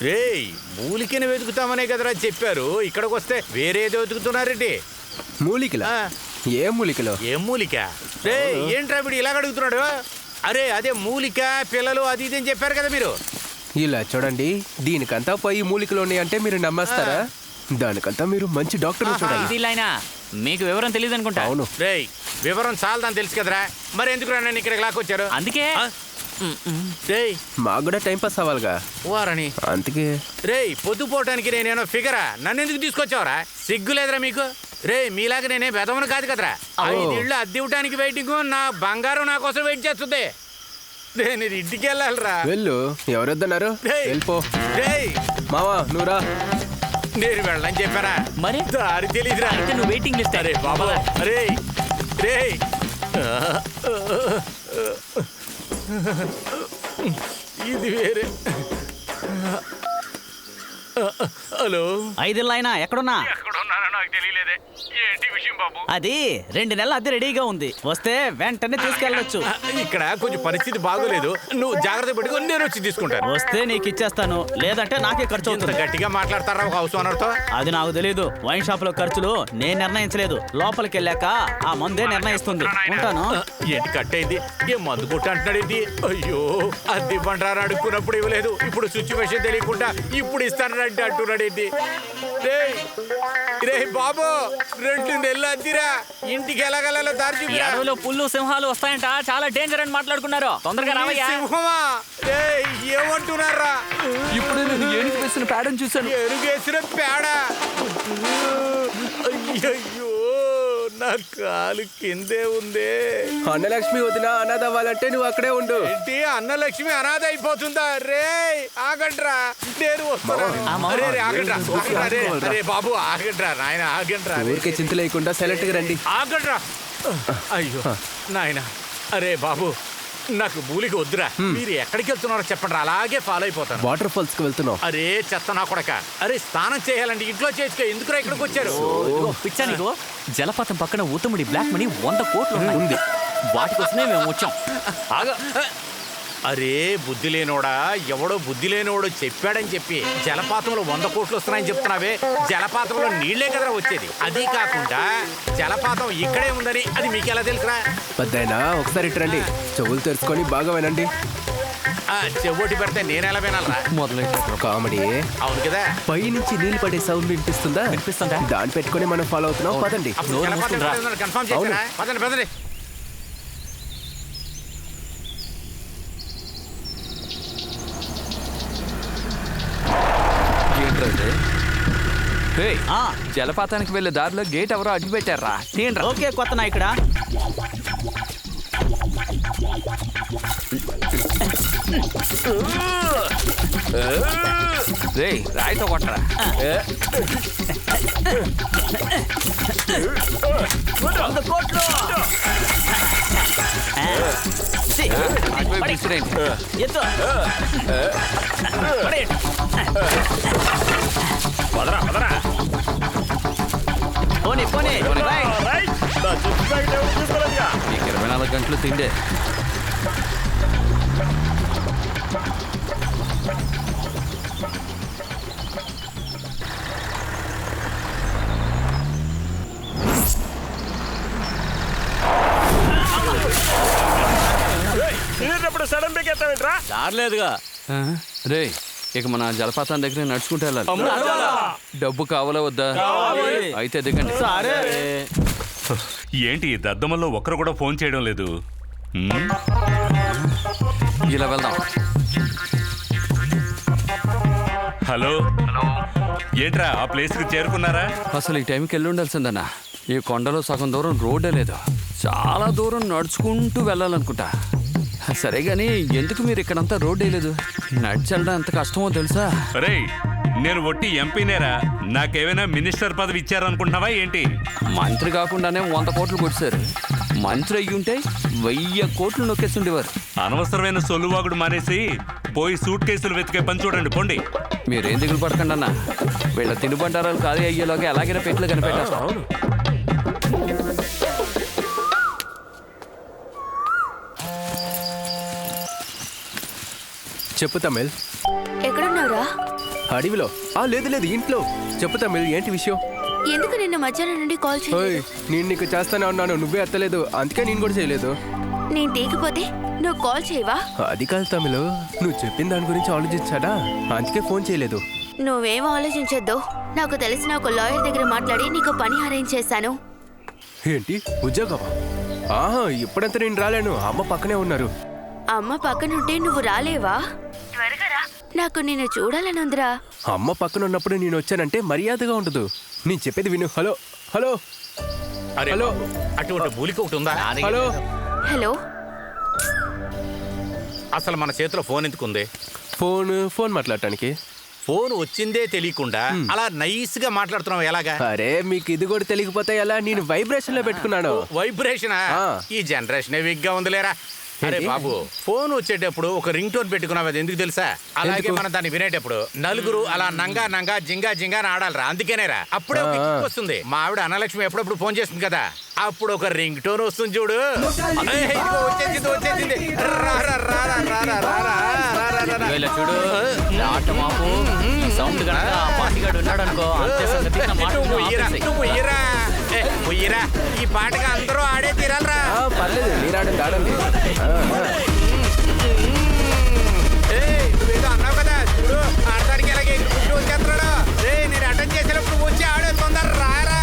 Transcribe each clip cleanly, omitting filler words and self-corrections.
రేయ్, మూలికని వెతుకుతామనే కదరా చెప్పారు. ఇక్కడికి వస్తే వేరేదో వెతుకుతున్నారేంటి? మూలికల? ఏ మూలికలో? ఏం మూలిక? రే, ఏంట్రా వీడు ఇలాగ అడుగుతున్నాడు? అరే అదే మూలిక, పిల్లలు అది ఇది అని చెప్పారు కదా మీరు. ఇలా చూడండి, దీనికంతా పోయి మూలికలు ఉన్నాయంటే మీరు నమ్మేస్తారా? దానికంతా మీరు మంచి డాక్టర్ చూడండి. మీకు వివరం తెలియదు అనుకుంటా. అవును. రేయ్, వివరం చాలదని తెలుసు కదరా, మరి ఎందుకు రా నన్ను ఇక్కడికి లాక్కొచ్చారు? అందుకే రేయ్, మాకు కూడా టైం పాస్ అవ్వాలిగా, వారని. అందుకే. రేయ్, పొద్దుపోవటానికి నేనేమో ఫిగరా? నన్ను ఎందుకు తీసుకొచ్చావరా? సిగ్గు లేదురా మీకు? రే, మీలాగా నేనే బెదవను కాదు కదరా. 5 ఇళ్ళు అద్దె ఇవ్వటానికి వెయిటింగ్. నా బంగారం నా కోసం వెయిట్ చేస్తుంది. నేను ఇంటికి వెళ్ళాలిరా. వెళ్ళు, ఎవరొద్దన్నారు? వెళ్ళిపో. రేయ్ మావా, నువ్వురా. నేను వెళ్ళని చెప్పారా? మరి దారి తెలీదురా. అయితే నువ్వు వెయిటింగ్ లిస్ట్. అరే బాబా, అరే రేయ్, ఇది వేరే. హలో, 5 ఇళ్ళు అయినా ఎక్కడున్నా? ఎక్కడున్నానో నాకు తెలియలేదే. ఏంటి విషయం బాబు? అది 2 నెలల అద్దె రెడీగా ఉంది. వస్తే వెంటనే తీసుకెళ్ళవచ్చు. ఇక్కడ కొంచెం పరిస్థితి బాగోలేదు. నువ్వు జాగ్రత్త పెట్టుకొని నేను వచ్చి తీసుకుంటాను. వస్తే నీకు ఇచ్చేస్తాను, లేదంటే నాకే ఖర్చు ఇంత అవుతుంది. గట్టిగా మాట్లాడతారా ఒక హౌస్ ఓనర్తో? అది నాకు తెలియదు. వైన్ షాప్ లో ఖర్చులు నేను నిర్ణయించలేదు. లోపలికి వెళ్ళాక ఆ మందే నిర్ణయిస్తుంది. ఉంటాను. ఏంటి కట్టయింది? ఏం మందు కొట్టు అంటున్నాడు ఏంటి? అయ్యో, అద్దె ఇవ్వంటారా అడుక్కున్నప్పుడు ఇవ్వలేదు, ఇప్పుడు సిచ్యువేషన్ తెలియకుండా ఇప్పుడు ఇస్తానంటే అంటున్నాడు ఏంటి? రే బాబు, 2 నెలలు అద్దిరా. ఇంటికి ఎలాగలలో దారి చూపిరా. అడవిలో పుల్లు సింహాలు వస్తాయంట, చాలా డేంజర్ అని మాట్లాడుకున్నారు. తొందరగా రావయ్యా. సింహమా? ఏమంటున్నారా? ఇప్పుడు నేను ఏనుగు వేసిన పేడని చూశాను. ఎరుగేసిన పేడ. అయ్యయ్యో, నా కాలు కిందే ఉందే. అన్నలక్ష్మి వదిన అనాథ అవ్వాలంటే నువ్వు అక్కడే ఉండు. ఏంటి, అన్నలక్ష్మి అనాథ అయిపోతుందా? రే ఆగండ్రా, నేను వస్తాను. అరే ఆగండ్రా, అరే బాబు ఆగండ్రా, నాయన ఆగండ్రా. ఊరికే చింత లేకుండా సైలెంట్ గా రండి. ఆగండ్రా. అయ్యో నాయన, అరే బాబు నాకు మూలిక వద్దురా. మీరు ఎక్కడికి వెళ్తున్నారో చెప్పండి, అలాగే ఫాలో అయిపోతాను. వాటర్ ఫాల్స్ కి వెళ్తున్నావు. అరే చెత్త నా కొడక. అరే స్నానం చేయాలండి, ఇంట్లో చేసుకో. ఎందుకు ఇక్కడికి వచ్చారు? పిచ్చా నీకు? జలపాతం పక్కన ఊతముడి బ్లాక్ మనీ 100 కోట్లు ఉంది. వాటి కోసమే మేము వచ్చాం. ఆగ. అరే బుద్ధి లేనోడా, ఎవడో బుద్ధి లేనోడు చెప్పాడని చెప్పి జలపాతంలో 100 కోట్లు వస్తున్నాయని చెప్తున్నావే. జలపాతంలో నీళ్లే కదరా వచ్చేది. అది కాకుండా జలపాతం ఇక్కడే ఉందని అది మీకు ఎలా తెలుసురా? పెద్దయినా ఒకసారి ఇటు రండి, చెవులు తెరుచుకొని బాగా వినండి. చెవోటి పెడితే నేను ఎలా వినాలరా? మొదలెట్టారు కామెడీ. అవును కదా. పై నుంచి నీళ్లు పడే సౌండ్ వినిపిస్తుందా? వినిపిస్తుందా? దాన్ని పెట్టుకొని మనం ఫాలో అవుతున్నాం. పదండి. అప్పుడు జలపాతం కన్ఫర్మ్ చేస్తారా? పదండి పదండి. జలపాతానికి వెళ్లే దారిలో గేట్ ఎవరో అడ్డు పెట్టారా? ఓకే, కొత్త నాయకుడా. రే, రాయితో కొట్టరా. 100 కోట్లు. ఎత్తు. పదరా పదరా. పోనీ పోనీ. నీకు 24 గంటలు తిండే. Sudden brake ఎత్తావేంట్రా? చాలేదుగా. రే, ఇక మన జలపాతం దగ్గర నడుచుకుంటూ వెళ్ళాలి. డబ్బు కావాలా వద్దా? అయితే దిగండి. సరే. ఏంటి దద్దమల్లో ఒక్కరు కూడా ఫోన్ చేయడం లేదు? ఇలా వెళ్దాం. హలో, ఏంట్రా ఆ ప్లేస్కి చేరుకున్నారా? అసలు ఈ టైంకి వెళ్ళి ఉండాల్సిందన్నా. ఈ కొండలో సగం దూరం రోడ్డే లేదు. చాలా దూరం నడుచుకుంటూ వెళ్ళాలనుకుంటా. సరే గాని ఎందుకు మీరు ఇక్కడంతా రోడ్ వేయలేదు? నడిచి వెళ్ళడం ఎంత కష్టమో తెలుసా? రే, నేను ఒట్టి ఎంపీనేరా. నాకేమైనా మినిస్టర్ పదవి ఇచ్చారనుకుంటున్నావా ఏంటి? మంత్రి కాకుండానే 100 కోట్లు కొట్టారు. మంత్రి అయ్యి ఉంటే 1000 కోట్లు నొక్కేస్తుండేవారు. అనవసరమైన సొల్లువాగుడు మానేసి పోయి సూట్ కేసులు వెతికే పని చూడండి, పోండి. మీరేం దిగులు పడకండి అన్న. వీళ్ళ తినుబండారాలు ఖాళీ అయ్యేలాగా ఎలాగైనా పెట్లు కనిపెట్టేస్తాం. చెప్పు తమిళ్. ఎక్కడున్నావురా? అడవిలో లేదు ఇంట్లో. చెప్పు తమిళ్, ఏంటి విషయం? ఎందుకు నిన్న మధ్యాహ్నం నుండి కాల్ ఓయ్, చేయలేదు? నేను నీకు చేస్తానే ఉన్నాను, నువ్వే ఎత్తలేదు, అందుకే నేను కూడా చేయలేదు. నేను తీయకపోతే నువ్వు కాల్ చేయవా? అది కాదు తమిళ్, నువ్వు చెప్పిన దాని గురించి ఆలోచించాడా, అందుకే ఫోన్ చేయలేదు. నువ్వేం ఆలోచించొద్దు. నాకు తెలిసిన ఒక లాయర్ దగ్గర మాట్లాడి నీకు పని అరేంజ్ చేశాను. ఏంటి, ఉద్యోగమా? ఆహా, ఇప్పుడంతా నేను రాలేను, అమ్మ పక్కనే ఉన్నారు. అమ్మ పక్కనుంటే నువ్వు రాలేవా? త్వరగా రా, నాకు నిన్ను చూడాలనుందిరా. అమ్మ పక్కన ఉన్నప్పుడు నేను వచ్చానంటే మర్యాదగా ఉండదు. నేను చెప్పేది విను. హలో హలో అరే హలో. బాబు, అటువంటి మూలిక ఒకటి ఉందా? హలో. హలో, అసలు మన చేతిలో ఫోన్ ఎందుకుంది? ఫోన్ మాట్లాడటానికి. ఫోన్ వచ్చిందే తెలియకుండా అలా నైస్ గా మాట్లాడుతున్నావు ఎలాగా? అరే, మీకు ఇది కూడా తెలియకపోతే ఎలా? నేను వైబ్రేషన్ లో పెట్టుకున్నాను. వైబ్రేషనా? ఆ. ఈ జనరేషన్ వీక్ గా ఉందిలేరా. అరే ఏంటి? బాబు, ఫోన్ వచ్చేటప్పుడు ఒక రింగ్ టోన్ పెట్టుకున్నావు, అది ఎందుకు తెలుసా? అలాగే ఎందుకు? మనం దాన్ని వినేటప్పుడు నలుగురు అలా నంగా నంగా జింగా జింగా అని ఆడాలరా, అందుకేనేరా. అప్పుడే ఒక కిక్ వస్తుంది. మా ఆవిడ అన్నలక్ష్మి ఎప్పుడప్పుడు ఫోన్ చేస్తుంది కదా, అప్పుడు ఒక రింగ్ టోన్ వస్తుంది చూడు. ఏయ్, ఇదిగో వచ్చేసింది. రా, రా, రా, రా, రా, రా, రా, రా, రా, రా, రా. ఇలా చూడు, ఆట మాపు ఈ సౌండ్ కనుక ఆ పాటిగాడు ఉన్నాడు అనుకో, అంతే సంగతి. నా మాట నువ్వు విను, ఉయ్యిరా, ఆపేసేయ్. నువ్వు ఉయ్యిరా. ఏ, ఉయ్యిరా. ఈ పాటగా అందరూ ఆడే తీరాలరా. పర్లేదు, మీరు ఆడండి ఆడండి. ఏయ్, నువ్వేదో అన్నావు కదా, చూడు ఆడటానికి ఎలాగే గుడ్డు వచ్చేస్తున్నాడు. ఏయ్, నేను అటెండ్ చేసేటప్పుడు వచ్చి ఆడే తొందర రారా.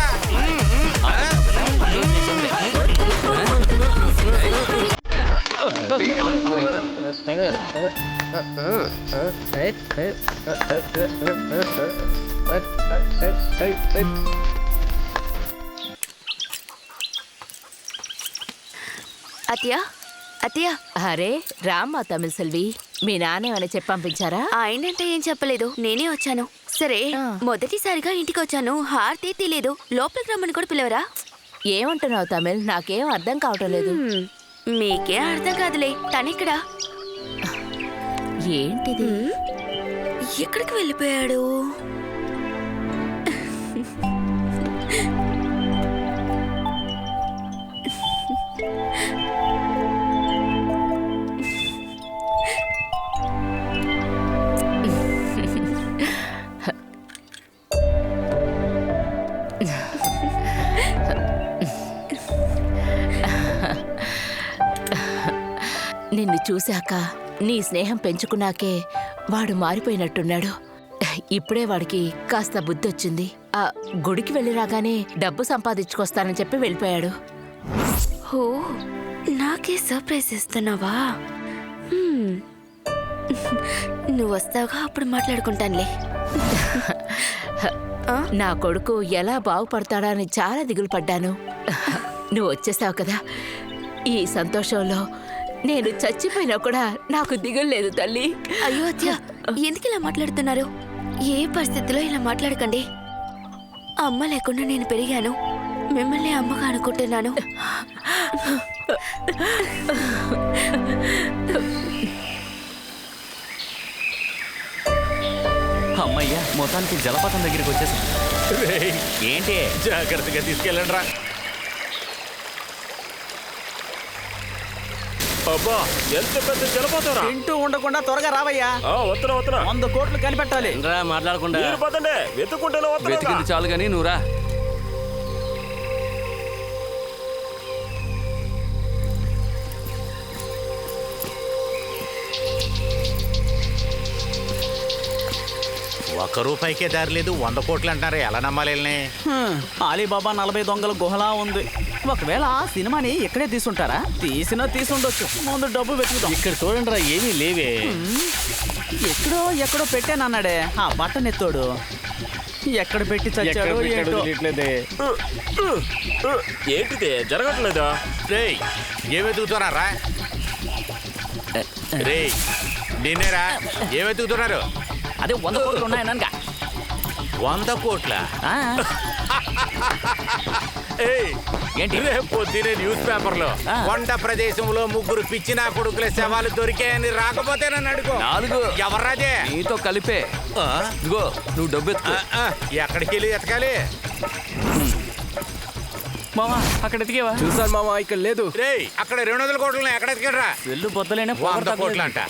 అత్తయ్య అత్తయ్య. అరే రామ్మా తమిళ సెల్వి, మీ నాన్న ఏమైనా చెప్పి పంపించారా? ఆయనంటే ఏం చెప్పలేదు, నేనే వచ్చాను. సరే, ఆ. మొదటిసారిగా ఇంటికి వచ్చాను, హారతి తెలియదు, లోపలికి రమ్మని కూడా పిలవరా? ఏమంటున్నావు తమిళ్? నాకేం అర్థం కావటం లేదు. మీకే అర్థం కాదులే. తనిక్కడా? ఏంటిది? ఎక్కడికి వెళ్ళిపోయాడు? నిన్ను చూశాక, నీ స్నేహం పెంచుకున్నాకే వాడు మారిపోయినట్టున్నాడు. ఇప్పుడే వాడికి కాస్త బుద్ధి వచ్చింది. ఆ గుడికి వెళ్ళి రాగానే డబ్బు సంపాదించుకొస్తానని చెప్పి వెళ్ళిపోయాడు. ఓ, నాకే సర్ప్రైజ్ ఇస్తున్నావా? హ్మ్. నువ్వు వస్తావుగా, అప్పుడు మాట్లాడుకుంటానులే. నా కొడుకు ఎలా బాగుపడతాడా అని చాలా దిగులు పడ్డాను. నువ్వు వచ్చేసావు కదా, ఈ సంతోషంలో నేను చచ్చిపోయినా కూడా నాకు దిగులు లేదు తల్లి. అయ్యో అత్య, ఎందుకు ఇలా మాట్లాడుతున్నారు? ఏ పరిస్థితిలో ఇలా మాట్లాడకండి. అమ్మ లేకుండా నేను పెరిగాను, మిమ్మల్ని అమ్మగా అనుకుంటున్నాను. అమ్మయ్యా, మొత్తానికి జలపాతం దగ్గరికి వచ్చేసాం. రేయ్, ఏంటి? జాగ్రత్తగా తీసుకెళ్ళండి రా. అబ్బా, ఎంత పెద్ద జలపాతం. తింటూ ఉండకుండా త్వరగా రావయ్యా. వస్తున్నా 100 కోట్లు కనిపెట్టాలి. మాట్లాడకుండా వెతికింది చాలు కానీ నువ్వురా. ఒక్క రూపాయికే దారి లేదు, 100 కోట్లు అంటారు, ఎలా నమ్మాలి వీళ్ళని? అలీబాబా 40 దొంగల గుహలా ఉంది. ఒకవేళ ఆ సినిమాని ఇక్కడే తీసుంటారా? తీసుండొచ్చు. ముందు డబ్బు వెతుకుదాం. ఇక్కడ చూడండి రా, ఏమీ లేవే. ఎక్కడో పెట్టానన్నాడే ఆ బట్టన్ ఎత్తోడు. ఎక్కడ పెట్టి చచ్చాడో ఏంటో. ఏంటిదే జరగట్లేదా? రేయ్, ఏం వెతుకుతున్నారా? రేయ్, నిన్నేరా, ఏం వెతుకుతున్నారు? అదే 100 కోట్లు ఉన్నాయనగా. 100 కోట్ల? ఏయ్, ఏంటి? రేపు పొద్దునే న్యూస్ పేపర్లో ఆ. కొండ ప్రదేశంలో 3 పిచ్చిన కొడుకుల శవాలు దొరికాయని రాకపోతే నన్ను అడుగు. 4 ఎవర్రాదే? నీతో కలిపే. ఆ? ఇదిగో నువ్వు డబ్బు ఎత్తుకో. ఎక్కడికి వెళ్ళి ఎతకాలి? మామా, అక్కడ ఎతికేవా? చూసాను మామ, ఇక్కడ లేదు. రేయ్, అక్కడ 200 కోట్లు ఎక్కడ ఎతకడరా? వెళ్ళు బొద్దలేనే 100 కోట్లు అంట.